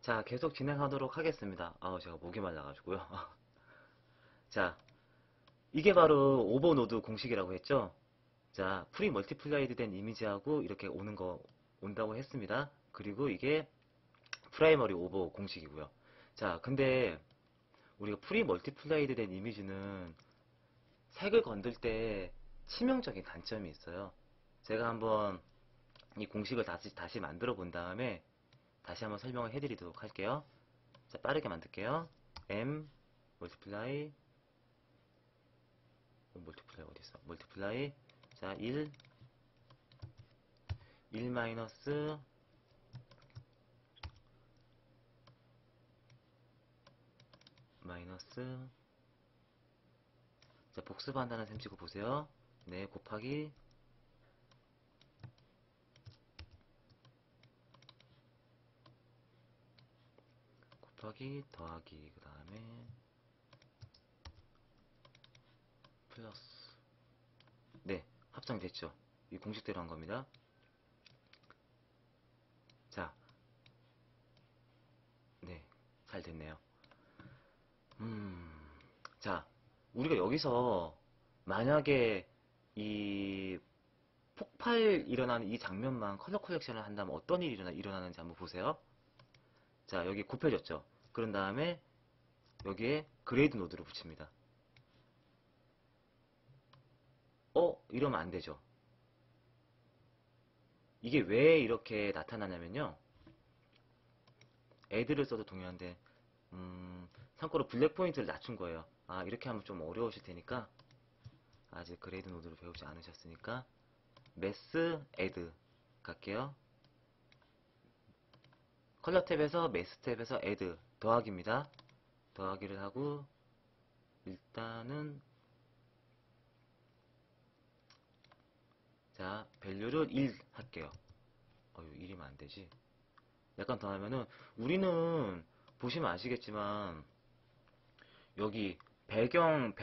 자, 계속 진행하도록 하겠습니다. 제가 목이 말라가지고요. 자, 이게 바로 오버노드 공식이라고 했죠? 자, 프리 멀티플라이드 된 이미지하고 이렇게 온다고 했습니다. 그리고 이게 프라이머리 오버 공식이고요. 자, 근데 우리가 프리 멀티플라이드 된 이미지는 색을 건들 때 치명적인 단점이 있어요. 제가 한번 이 공식을 다시 만들어 본 다음에 다시 한번 설명을 해드리도록 할게요. 자, 빠르게 만들게요. m 멀티플라이 어디 있어? 멀티플라이. 자, 1 마이너스 마이너스. 자, 복습한다는 셈 치고 보세요. 네, 곱하기 더하기 그 다음에 플러스. 네, 합성됐죠. 이 공식대로 한 겁니다. 자, 네, 잘 됐네요. 자, 우리가 여기서 만약에 이 폭발 일어나는 이 장면만 컬러 컬렉션을 한다면 어떤 일이 일어나는지 한번 보세요. 자, 여기 곱해졌죠. 그런 다음에 여기에 그레이드 노드를 붙입니다. 이러면 안 되죠. 이게 왜 이렇게 나타나냐면요. 애들을 써도 동일한데, 참고로 블랙 포인트를 낮춘 거예요. 이렇게 하면 좀 어려우실 테니까, 아직 그레이드 노드를 배우지 않으셨으니까, 매스 애드 갈게요. 컬러 탭에서 매스 탭에서 애드 더하기입니다. 더하기를 하고, 일단은, 자, 밸류를 1 할게요. 1이면 안 되지. 약간 더 하면은, 우리는, 보시면 아시겠지만, 여기 배경은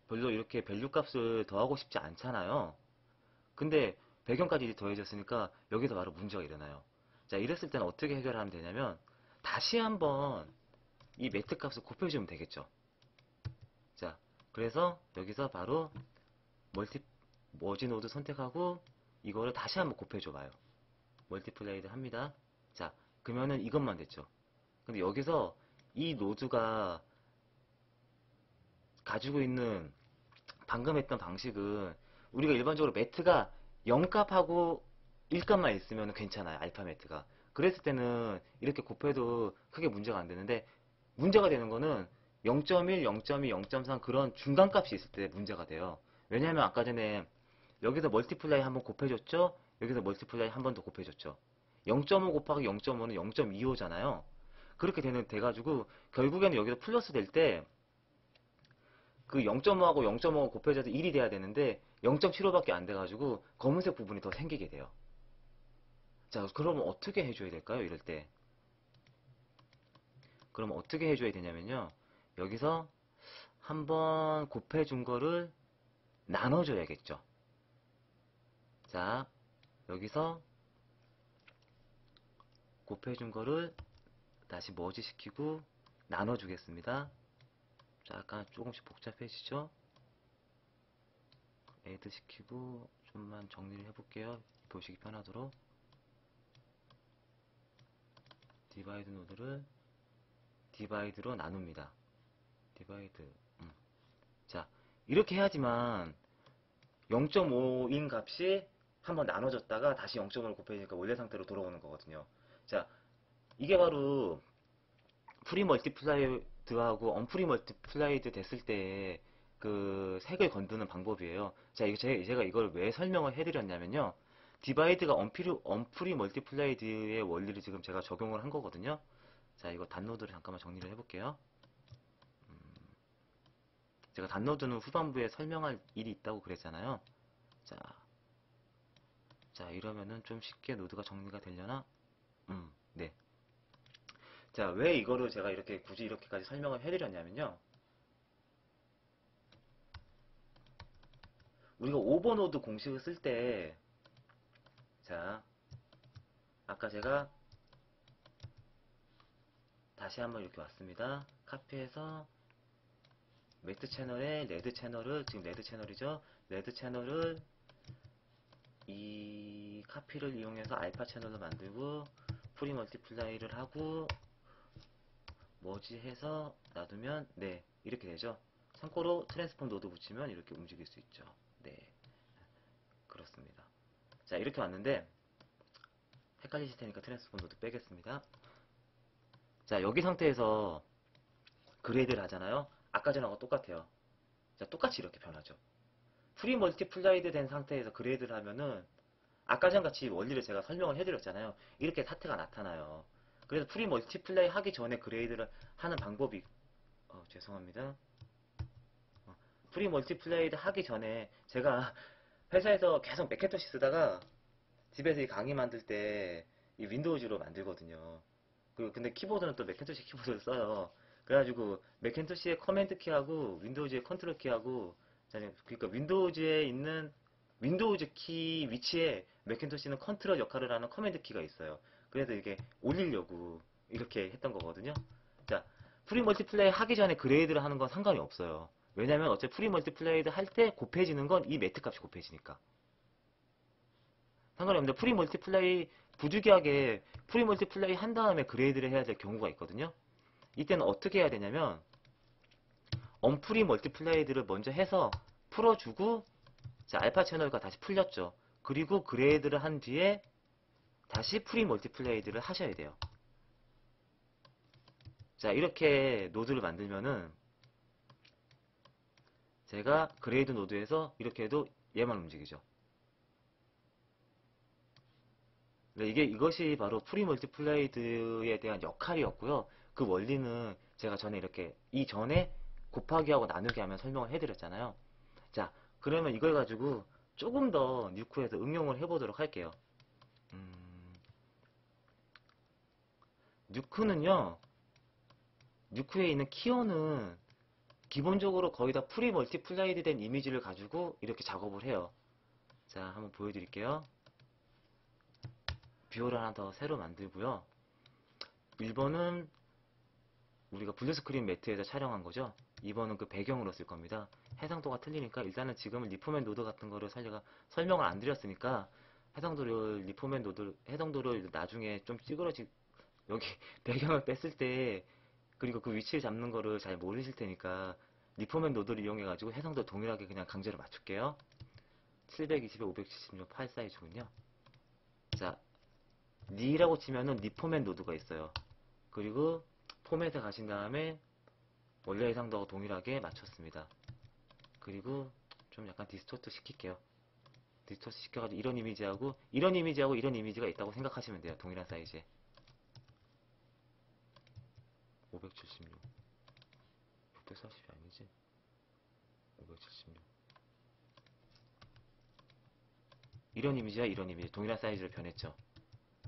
별로 이렇게 밸류 값을 더하고 싶지 않잖아요. 근데 배경까지 더해졌으니까 여기서 바로 문제가 일어나요. 자, 이랬을 때는 어떻게 해결하면 되냐면 다시 한번 이 매트 값을 곱해주면 되겠죠. 자, 그래서 여기서 바로 머지 노드 선택하고 이거를 다시 한번 곱해줘 봐요. 멀티플레이드 합니다. 자, 그러면은 이것만 됐죠. 근데 여기서 이 노드가 가지고 있는 방금 했던 방식은 우리가 일반적으로 매트가 0값하고 1값만 있으면 괜찮아요. 알파 매트가. 그랬을 때는 이렇게 곱해도 크게 문제가 안 되는데 문제가 되는 거는 0.1, 0.2, 0.3 그런 중간값이 있을 때 문제가 돼요. 왜냐하면 아까 전에 여기서 멀티플라이 한번 곱해줬죠? 여기서 멀티플라이 한 번 더 곱해줬죠. 0.5 곱하기 0.5는 0.25잖아요. 그렇게 돼가지고 결국에는 여기서 플러스 될때 그 0.5하고 0.5가 곱해져서 1이 돼야 되는데 0.75밖에 안 돼가지고 검은색 부분이 더 생기게 돼요. 자, 그러면 어떻게 해줘야 될까요? 이럴 때. 그러면 어떻게 해줘야 되냐면요. 여기서 한번 곱해준 거를 나눠줘야겠죠. 자, 여기서 곱해준 거를 다시 머지시키고 나눠주겠습니다. 자, 약간 조금씩 복잡해지죠? 애드 시키고 좀만 정리를 해볼게요. 보시기 편하도록. 디바이드 노드를 디바이드로 나눕니다. 디바이드. 자, 이렇게 해야지만 0.5인 값이 한번 나눠졌다가 다시 0.5를 곱해지니까 원래 상태로 돌아오는 거거든요. 자, 이게 바로 프리 멀티플라이드하고 언프리 멀티플라이드 됐을 때 그 색을 건드는 방법이에요. 자, 이거 제가 이걸 왜 설명을 해드렸냐면요. 디바이드가 언프리 멀티플라이드의 원리를 지금 제가 적용을 한 거거든요. 자, 이거 단노드를 잠깐만 정리를 해볼게요. 제가 단노드는 후반부에 설명할 일이 있다고 그랬잖아요. 자, 이러면은 좀 쉽게 노드가 정리가 되려나? 네. 자, 왜 이거를 제가 이렇게 굳이 이렇게까지 설명을 해드렸냐면요. 우리가 오버노드 공식을 쓸 때, 자, 아까 제가 다시 한번 이렇게 왔습니다. 카피해서 매트 채널에 레드 채널을, 지금 레드 채널이죠. 레드 채널을 이 카피를 이용해서 알파 채널로 만들고 프리 멀티플라이를 하고 머지 해서 놔두면 네 이렇게 되죠. 참고로 트랜스폼 노드 붙이면 이렇게 움직일 수 있죠. 네 그렇습니다. 자 이렇게 왔는데 헷갈리실 테니까 트랜스폼 노드 빼겠습니다. 자 여기 상태에서 그레이드를 하잖아요. 아까 전하고 똑같아요. 자 똑같이 이렇게 변하죠. 프리 멀티플라이드 된 상태에서 그레이드를 하면은 아까 전같이 원리를 제가 설명을 해드렸잖아요. 이렇게 사태가 나타나요. 그래서 프리 멀티플라이 하기 전에 그레이드를 하는 방법이 죄송합니다. 프리 멀티플라이드 하기 전에 제가 회사에서 계속 맥킨토시 쓰다가 집에서 이 강의 만들 때 이 윈도우즈로 만들거든요. 근데 키보드는 또 맥킨토시 키보드를 써요. 그래가지고 맥킨토시의 커맨드 키하고 윈도우즈의 컨트롤 키하고 그러니까 윈도우즈에 있는 윈도우즈 키 위치에 맥킨토시는 컨트롤 역할을 하는 커맨드 키가 있어요. 그래서 이게 올리려고 이렇게 했던 거거든요. 자, 프리 멀티플레이 하기 전에 그레이드를 하는 건 상관이 없어요. 왜냐면 어차피 프리 멀티플레이드 할 때 곱해지는 건 이 매트 값이 곱해지니까. 상관이 없는데 프리 멀티플레이 부주기하게 프리 멀티플레이 한 다음에 그레이드를 해야 될 경우가 있거든요. 이때는 어떻게 해야 되냐면 언프리 멀티플레이드를 먼저 해서 풀어주고 자, 알파 채널과 다시 풀렸죠. 그리고 그레이드를 한 뒤에 다시 프리 멀티플레이드를 하셔야 돼요. 자, 이렇게 노드를 만들면은 제가 그레이드 노드에서 이렇게 해도 얘만 움직이죠. 네, 이것이 바로 프리 멀티플레이드에 대한 역할이었고요. 그 원리는 제가 전에 이렇게 이전에 곱하기하고 나누기 하면 설명을 해드렸잖아요. 자, 그러면 이걸 가지고 조금 더 뉴크에서 응용을 해보도록 할게요. 뉴크는요, 뉴크에 있는 키어는 기본적으로 거의 다 프리 멀티플라이드 된 이미지를 가지고 이렇게 작업을 해요. 자, 한번 보여드릴게요. 뷰어를 하나 더 새로 만들고요. 1번은 우리가 블루스크린 매트에서 촬영한 거죠. 2번은 그 배경으로 쓸 겁니다. 해상도가 틀리니까 일단은 지금은 리포맨 노드 같은 거를 설명을 안 드렸으니까 리포맨 노드, 해상도를 나중에 좀 찌그러지, 여기 배경을 뺐을 때 그리고 그 위치를 잡는 거를 잘 모르실 테니까 리포맨 노드를 이용해가지고 해상도 동일하게 그냥 강제로 맞출게요. 720에 576 파일 사이즈군요. 자, 니라고 치면은 리포맨 노드가 있어요. 그리고 포맷에 가신 다음에 원래 해상도와 동일하게 맞췄습니다. 그리고 좀 약간 디스토트 시킬게요. 디스토트 시켜가지고 이런 이미지하고 이런 이미지하고 이런 이미지가 있다고 생각하시면 돼요. 동일한 사이즈에. 576 640이 아니지. 576 이런 이미지와 이런 이미지 동일한 사이즈로 변했죠.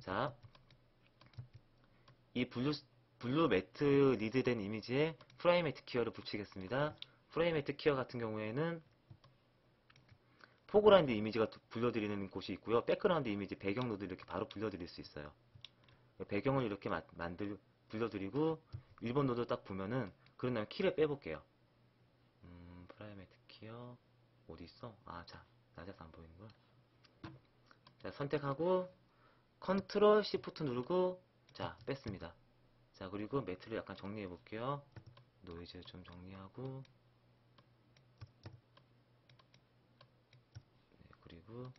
자, 이 블루 매트 리드된 이미지에 프라이매트 키어를 붙이겠습니다. 프라이매트 키어 같은 경우에는 포그라운드 이미지가 불러드리는 곳이 있고요. 백그라운드 이미지 배경 노드 이렇게 바로 불러드릴 수 있어요. 배경을 이렇게 불러드리고 1번 노드 딱 보면은 그런 다음에 키를 빼볼게요. 프라이매트 키어 어디 있어? 자 낮아서 안 보이는구나. 자 선택하고 컨트롤 시프트 누르고 자 뺐습니다. 자 그리고 매트를 약간 정리해 볼게요. 노이즈 좀 정리하고 네, 그리고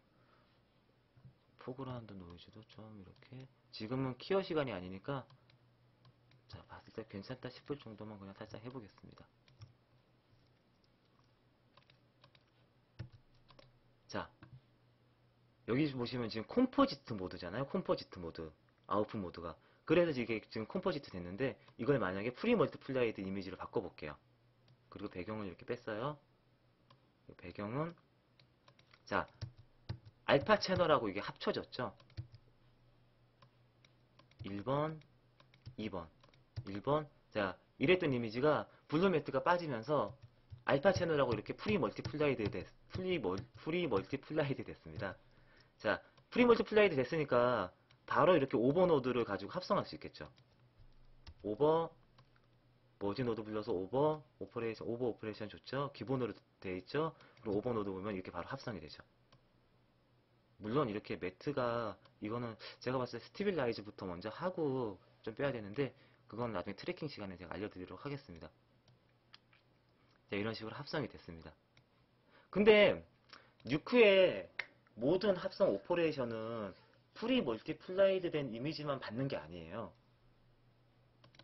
포그라운드 노이즈도 좀 이렇게 지금은 키어 시간이 아니니까 자 봤을 때 괜찮다 싶을 정도만 그냥 살짝 해보겠습니다. 자 여기 보시면 지금 컴포지트 모드잖아요. 컴포지트 모드 아웃풋 모드가 그래서 이게 지금 컴포지트 됐는데 이걸 만약에 프리 멀티플라이드 이미지로 바꿔볼게요. 그리고 배경을 이렇게 뺐어요. 배경은 자 알파 채널하고 이게 합쳐졌죠. 1번 2번 1번 자 이랬던 이미지가 블루 매트가 빠지면서 알파 채널하고 이렇게 프리 멀티플라이드 됐습니다. 자 프리 멀티플라이드 됐으니까 바로 이렇게 오버노드를 가지고 합성할 수 있겠죠. 오버 머지 노드 불러서 오버 오퍼레이션 좋죠. 기본으로 되어 있죠. 그리고 오버 노드 보면 이렇게 바로 합성이 되죠. 물론 이렇게 매트가 이거는 제가 봤을 때 스티빌라이즈부터 먼저 하고 좀 빼야 되는데 그건 나중에 트래킹 시간에 제가 알려드리도록 하겠습니다. 자, 이런 식으로 합성이 됐습니다. 근데 뉴크의 모든 합성 오퍼레이션은 프리 멀티플라이드 된 이미지만 받는 게 아니에요.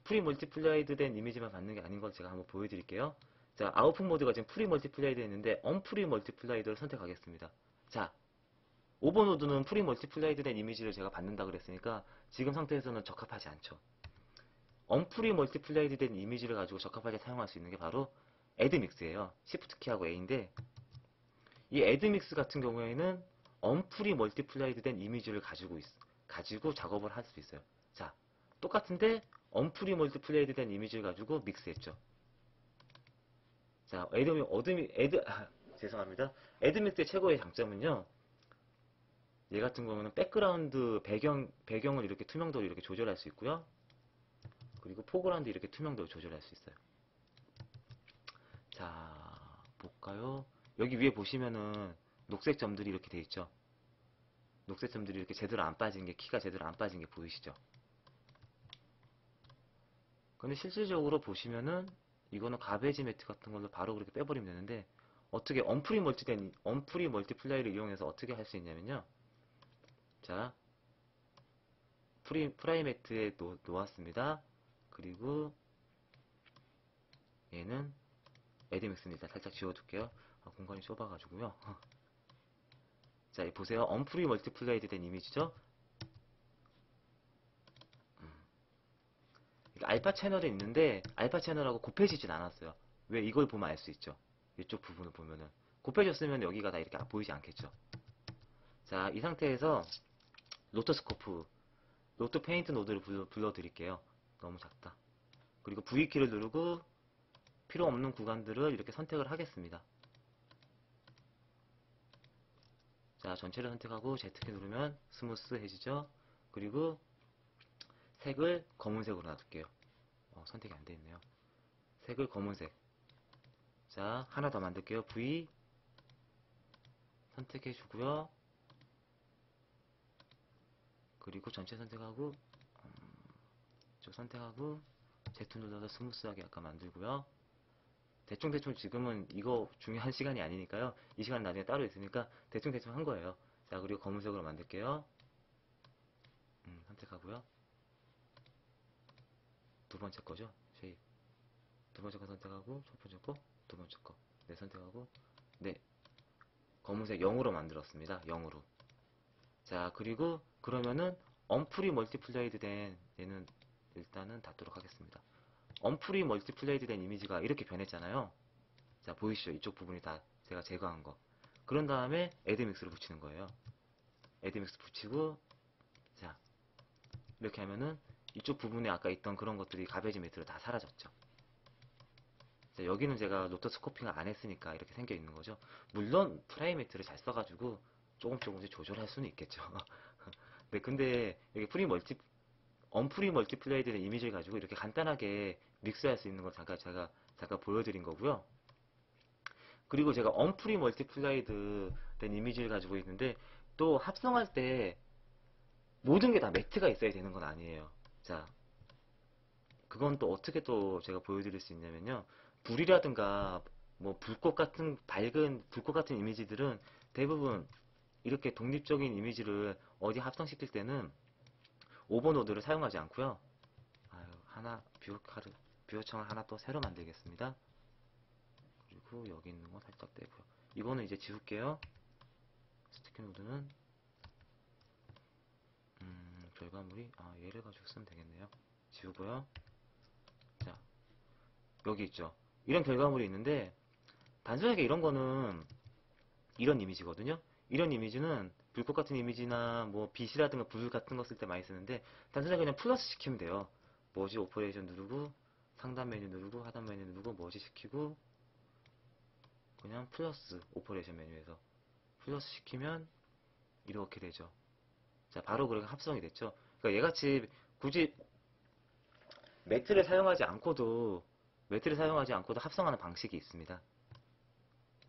프리 멀티플라이드 된 이미지만 받는 게 아닌 걸 제가 한번 보여드릴게요. 자, 아웃풋 모드가 지금 프리 멀티플라이드 했는데 언프리 멀티플라이드를 선택하겠습니다. 자, 오버노드는 프리 멀티플라이드 된 이미지를 제가 받는다 그랬으니까 지금 상태에서는 적합하지 않죠. 언프리 멀티플라이드 된 이미지를 가지고 적합하게 사용할 수 있는 게 바로 애드믹스예요. 시프트 키하고 A인데 이 애드믹스 같은 경우에는 언프리 멀티플라이드 된 이미지를 가지고 작업을 할 수 있어요. 자, 똑같은데 언프리 멀티플라이드 된 이미지를 가지고 믹스했죠. 자, 죄송합니다. 애드믹스의 최고의 장점은요. 얘 같은 경우는 백그라운드 배경을 이렇게 투명도를 이렇게 조절할 수 있고요. 그리고 포그라운드 이렇게 투명도를 조절할 수 있어요. 자, 볼까요? 여기 위에 보시면은 녹색 점들이 이렇게 돼 있죠. 녹색 점들이 이렇게 제대로 안 빠진 게, 키가 제대로 안 빠진 게 보이시죠? 근데 실질적으로 보시면은 이거는 가베지 매트 같은 걸로 바로 그렇게 빼버리면 되는데 어떻게 언프리 멀티플라이를 이용해서 어떻게 할 수 있냐면요. 자, 프라이매트에 놓았습니다. 그리고 얘는 애드믹스입니다. 살짝 지워둘게요. 공간이 좁아가지고요. 자, 보세요. 언프리 멀티플라이드 된 이미지죠? 알파 채널에 있는데 알파 채널하고 곱해지진 않았어요. 왜 이걸 보면 알 수 있죠. 이쪽 부분을 보면은 곱해졌으면 여기가 다 이렇게 보이지 않겠죠. 자, 이 상태에서 로터스코프 로터 페인트 노드를 불러드릴게요. 너무 작다. 그리고 V키를 누르고 필요 없는 구간들을 이렇게 선택을 하겠습니다. 자, 전체를 선택하고 Z키 누르면 스무스해지죠. 그리고 색을 검은색으로 놔둘게요. 선택이 안 돼 있네요. 색을 검은색. 자, 하나 더 만들게요. V 선택해 주고요. 그리고 전체 선택하고 쭉 선택하고 Z 눌러서 스무스하게 약간 만들고요. 대충 지금은 이거 중요한 시간이 아니니까요. 이 시간 나중에 따로 있으니까 대충 한 거예요. 자, 그리고 검은색으로 만들게요. 선택하고요. 두 번째 거죠. 쉐입. 두 번째 거 선택하고 첫 번째 거, 두 번째 거. 네, 선택하고 네. 검은색 0으로 만들었습니다. 0으로. 자, 그리고 그러면은 언프리 멀티플레이드 된 얘는 일단은 닫도록 하겠습니다. 언프리 멀티플레이드 된 이미지가 이렇게 변했잖아요. 자, 보이시죠? 이쪽 부분이 다 제가 제거한 거. 그런 다음에 애드믹스를 붙이는 거예요. 애드믹스 붙이고 자, 이렇게 하면은 이쪽 부분에 아까 있던 그런 것들이 가베지 매트로 다 사라졌죠. 자, 여기는 제가 로터스코핑을 안 했으니까 이렇게 생겨 있는 거죠. 물론 프라이매트를 잘 써가지고 조금씩 조절할 수는 있겠죠. 네, 근데 여기 언프리 멀티플레이드 이미지를 가지고 이렇게 간단하게 믹스할 수 있는 걸 잠깐 보여드린 거고요. 그리고 제가 언프리 멀티플라이드 된 이미지를 가지고 있는데 또 합성할 때 모든 게 다 매트가 있어야 되는 건 아니에요. 자, 그건 또 어떻게 또 제가 보여드릴 수 있냐면요. 불이라든가 뭐 밝은 불꽃 같은 이미지들은 대부분 이렇게 독립적인 이미지를 어디 합성시킬 때는 오버노드를 사용하지 않고요. 뷰어청을 하나 또 새로 만들겠습니다. 그리고 여기 있는 거 살짝 떼고요. 이거는 이제 지울게요. 스티키 노드는 결과물이 얘를 가지고 쓰면 되겠네요. 지우고요. 자, 여기 있죠. 이런 결과물이 있는데 단순하게 이런 거는 이런 이미지거든요. 이런 이미지는 불꽃 같은 이미지나 뭐 빛이라든가 불 같은 거 쓸 때 많이 쓰는데 단순하게 그냥 플러스 시키면 돼요. 머지 오퍼레이션 누르고 상단 메뉴 누르고 하단 메뉴 누르고 머지 시키고 그냥 플러스 오퍼레이션 메뉴에서 플러스 시키면 이렇게 되죠. 자, 바로 그렇게 합성이 됐죠. 그러니까 얘같이 굳이 매트를 사용하지 않고도 합성하는 방식이 있습니다.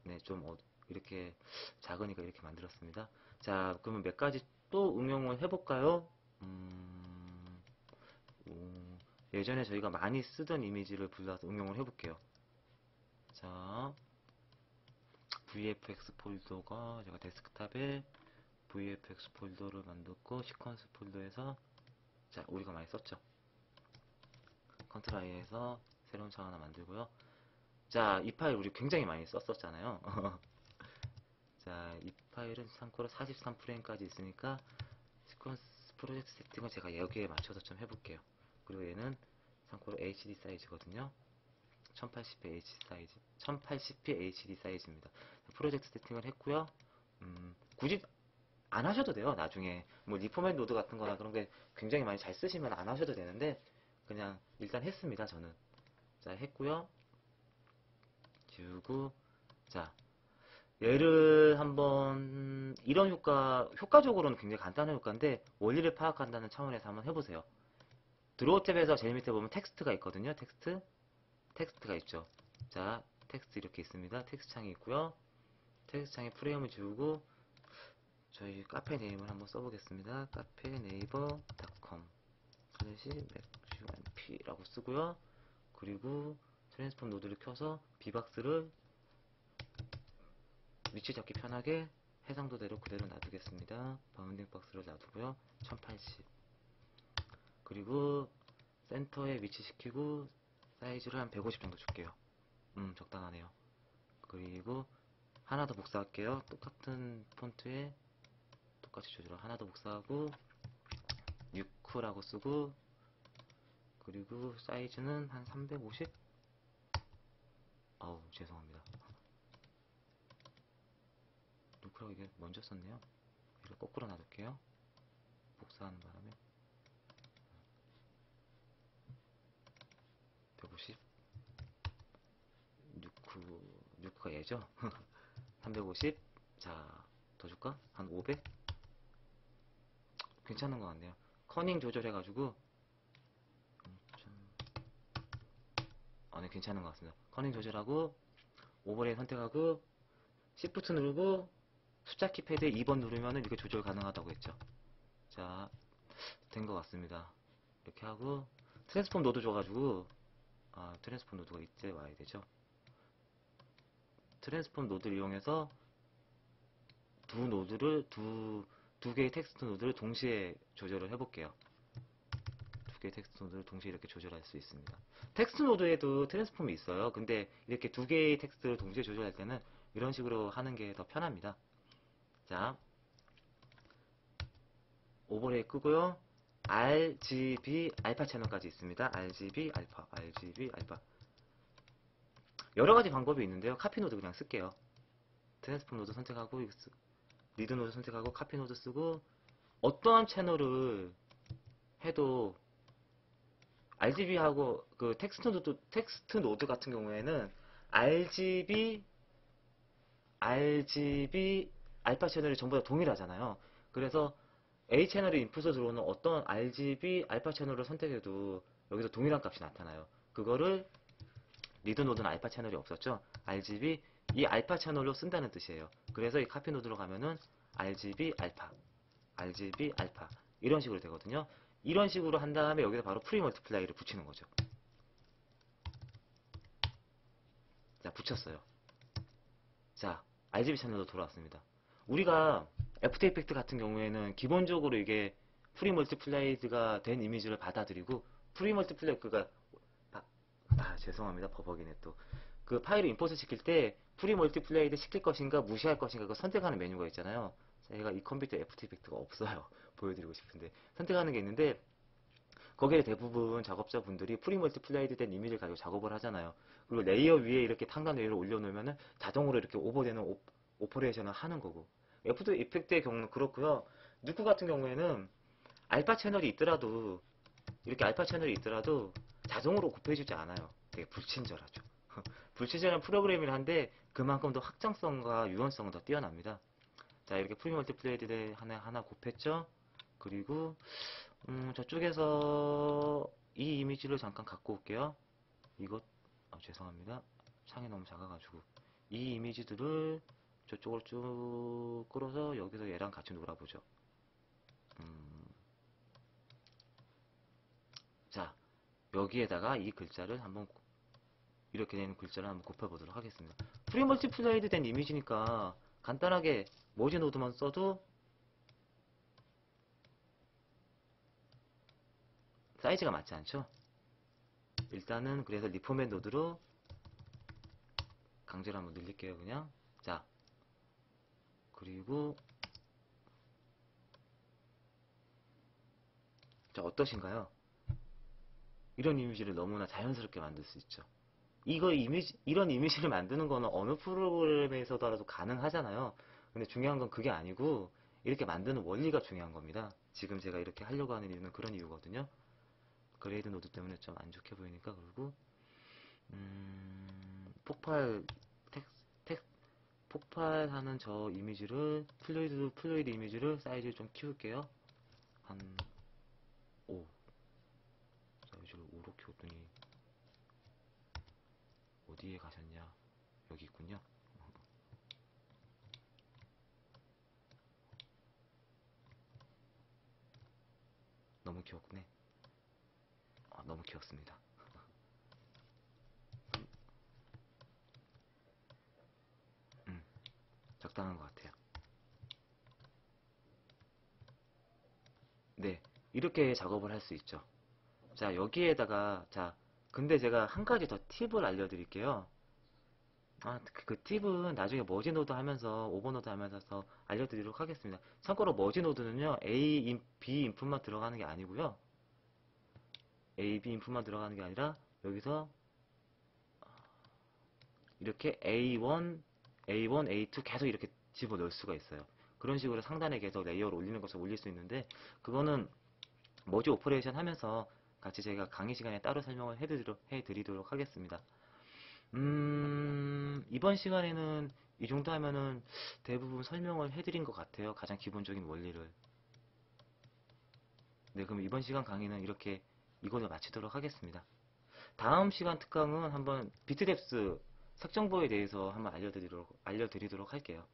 네, 좀 이렇게 작으니까 이렇게 만들었습니다. 자, 그러면 몇 가지 또 응용을 해볼까요? 예전에 저희가 많이 쓰던 이미지를 불러서 응용을 해볼게요. 자, VFX 폴더가 제가 데스크탑에 VFX 폴더를 만들고 시퀀스 폴더에서 자, 우리가 많이 썼죠. 컨트롤 I에서 새로운 창 하나 만들고요. 자, 이 파일 우리 굉장히 많이 썼었잖아요. 자, 이 파일은 참고로 43프레임까지 있으니까 시퀀스 프로젝트 세팅을 제가 여기에 맞춰서 좀 해볼게요. 그리고 얘는 참고로 HD 사이즈거든요. 1080p HD 사이즈입니다. 프로젝트 세팅을 했고요. 굳이 안 하셔도 돼요. 나중에 뭐 리포맷 노드 같은 거나 그런 게 굉장히 많이 잘 쓰시면 안 하셔도 되는데 그냥 일단 했습니다. 저는. 자, 했고요. 지우고 자, 얘를 한번 이런 효과적으로는 굉장히 간단한 효과인데 원리를 파악한다는 차원에서 한번 해보세요. 드로우 탭에서 제일 밑에 보면 텍스트가 있거든요. 텍스트가 있죠. 자, 텍스트 이렇게 있습니다. 텍스트 창이 있고요. 텍스트 창에 프레임을 지우고 저희 카페 네임을 한번 써보겠습니다. 카페네이버.com /맥1p라고 쓰고요. 그리고 트랜스폼 노드를 켜서 비박스를 위치 잡기 편하게 해상도대로 그대로 놔두겠습니다. 바운딩 박스를 놔두고요. 1080 그리고 센터에 위치시키고 사이즈를 한 150 정도 줄게요. 적당하네요. 그리고 하나 더 복사할게요. 똑같은 폰트에 똑같이 조절을 하나 더 복사하고 6라고 쓰고 그리고 사이즈는 한 350 아우 죄송합니다. 6라고 이게 먼저 썼네요. 이걸 거꾸로 놔둘게요. 복사하는 바람에 150 6가 얘죠. 350 자, 더 줄까? 한 500? 괜찮은 것 같네요. 커닝 조절해가지고 네, 괜찮은 것 같습니다. 커닝 조절하고 오버레이 선택하고 Shift 누르고 숫자 키패드에 2번 누르면 이렇게 조절 가능하다고 했죠. 자, 된 것 같습니다. 이렇게 하고 트랜스폼 노드 줘가지고 트랜스폼 노드가 이때 와야 되죠. 트랜스폼 노드를 이용해서 두 개의 텍스트 노드를 동시에 조절을 해볼게요. 두 개의 텍스트 노드를 동시에 이렇게 조절할 수 있습니다. 텍스트 노드에도 트랜스폼이 있어요. 근데 이렇게 두 개의 텍스트를 동시에 조절할 때는 이런 식으로 하는 게 더 편합니다. 자, 오버레이 끄고요. RGB 알파 채널까지 있습니다. RGB 알파. 여러 가지 방법이 있는데요. 카피 노드 그냥 쓸게요. 트랜스폼 노드 선택하고 리드 노드 선택하고 카피 노드 쓰고 어떠한 채널을 해도 RGB하고 그 텍스트 노드 같은 경우에는 RGB 알파 채널이 전부 다 동일하잖아요. 그래서 A 채널이 인풋으로 들어오는 어떤 RGB 알파 채널을 선택해도 여기서 동일한 값이 나타나요. 그거를 리드 노드는 알파 채널이 없었죠. RGB 이 알파 채널로 쓴다는 뜻이에요. 그래서 이 카피 노드로 가면은 RGB 알파 이런 식으로 되거든요. 이런 식으로 한 다음에 여기서 바로 프리 멀티플라이를 붙이는 거죠. 자, 붙였어요. 자, RGB 채널로 돌아왔습니다. 우리가 애프터 이펙트 같은 경우에는 기본적으로 이게 프리 멀티플라이드가 된 이미지를 받아들이고 프리 멀티플라이드가 죄송합니다. 버벅이네 또. 그 파일을 임포트 시킬 때 프리 멀티플라이드 시킬 것인가 무시할 것인가 그 선택하는 메뉴가 있잖아요. 제가 이 컴퓨터에 애프터 이펙트가 없어요. 보여드리고 싶은데 선택하는 게 있는데 거기에 대부분 작업자분들이 프리 멀티플라이드 된 이미지를 가지고 작업을 하잖아요. 그리고 레이어 위에 이렇게 탄간 레이어를 올려놓으면 자동으로 이렇게 오버되는 오퍼레이션을 하는 거고 애프터 이펙트의 경우는 그렇고요. 누크 같은 경우에는 알파 채널이 있더라도 이렇게 알파 채널이 있더라도 자동으로 곱해주지 않아요. 되게 불친절하죠. 불친절한 프로그램이긴 한데 그만큼 더 확장성과 유연성은 더 뛰어납니다. 자, 이렇게 프리 멀티플레이드 하나 곱했죠. 그리고 저쪽에서 이 이미지를 잠깐 갖고 올게요. 이것, 죄송합니다. 창이 너무 작아가지고. 이 이미지들을 저쪽으로 쭉 끌어서 여기서 얘랑 같이 놀아보죠. 자, 여기에다가 이 글자를 한번, 이렇게 되는 글자를 한번 곱해보도록 하겠습니다. 프리 멀티플레이드 된 이미지니까 간단하게 머지 노드만 써도 사이즈가 맞지 않죠? 일단은 그래서 리포맷 노드로 강제로 한번 늘릴게요, 그냥. 자, 그리고 자, 어떠신가요? 이런 이미지를 너무나 자연스럽게 만들 수 있죠. 이런 이미지를 만드는 거는 어느 프로그램에서더라도 가능하잖아요. 근데 중요한 건 그게 아니고, 이렇게 만드는 원리가 중요한 겁니다. 지금 제가 이렇게 하려고 하는 이유는 그런 이유거든요. 그레이드 노드 때문에 좀 안 좋게 보이니까, 그리고, 폭발, 폭발하는 저 이미지를, 플루이드 이미지를 사이즈를 좀 키울게요. 한, 5. 사이즈를 5로 키웠더니, 어디에 가셨냐? 여기 있군요. 너무 귀엽네. 너무 귀엽습니다. 적당한 것 같아요. 네, 이렇게 작업을 할 수 있죠. 자, 여기에다가, 자, 근데 제가 한 가지 더 팁을 알려드릴게요. 그 팁은 나중에 머지노드 하면서, 오버노드 하면서 알려드리도록 하겠습니다. 참고로 머지노드는요, B 인풋만 들어가는 게 아니고요. B 인풋만 들어가는 게 아니라, 여기서 이렇게 A1, A2 계속 이렇게 집어넣을 수가 있어요. 그런 식으로 상단에 계속 레이어를 올리는 것을 올릴 수 있는데, 그거는 머지 오퍼레이션 하면서 같이 제가 강의 시간에 따로 설명을 해드리도록 하겠습니다. 이번 시간에는 이 정도 하면은 대부분 설명을 해드린 것 같아요. 가장 기본적인 원리를. 네, 그럼 이번 시간 강의는 이렇게 이걸로 마치도록 하겠습니다. 다음 시간 특강은 한번 비트뎁스 색정보에 대해서 한번 알려드리도록 할게요.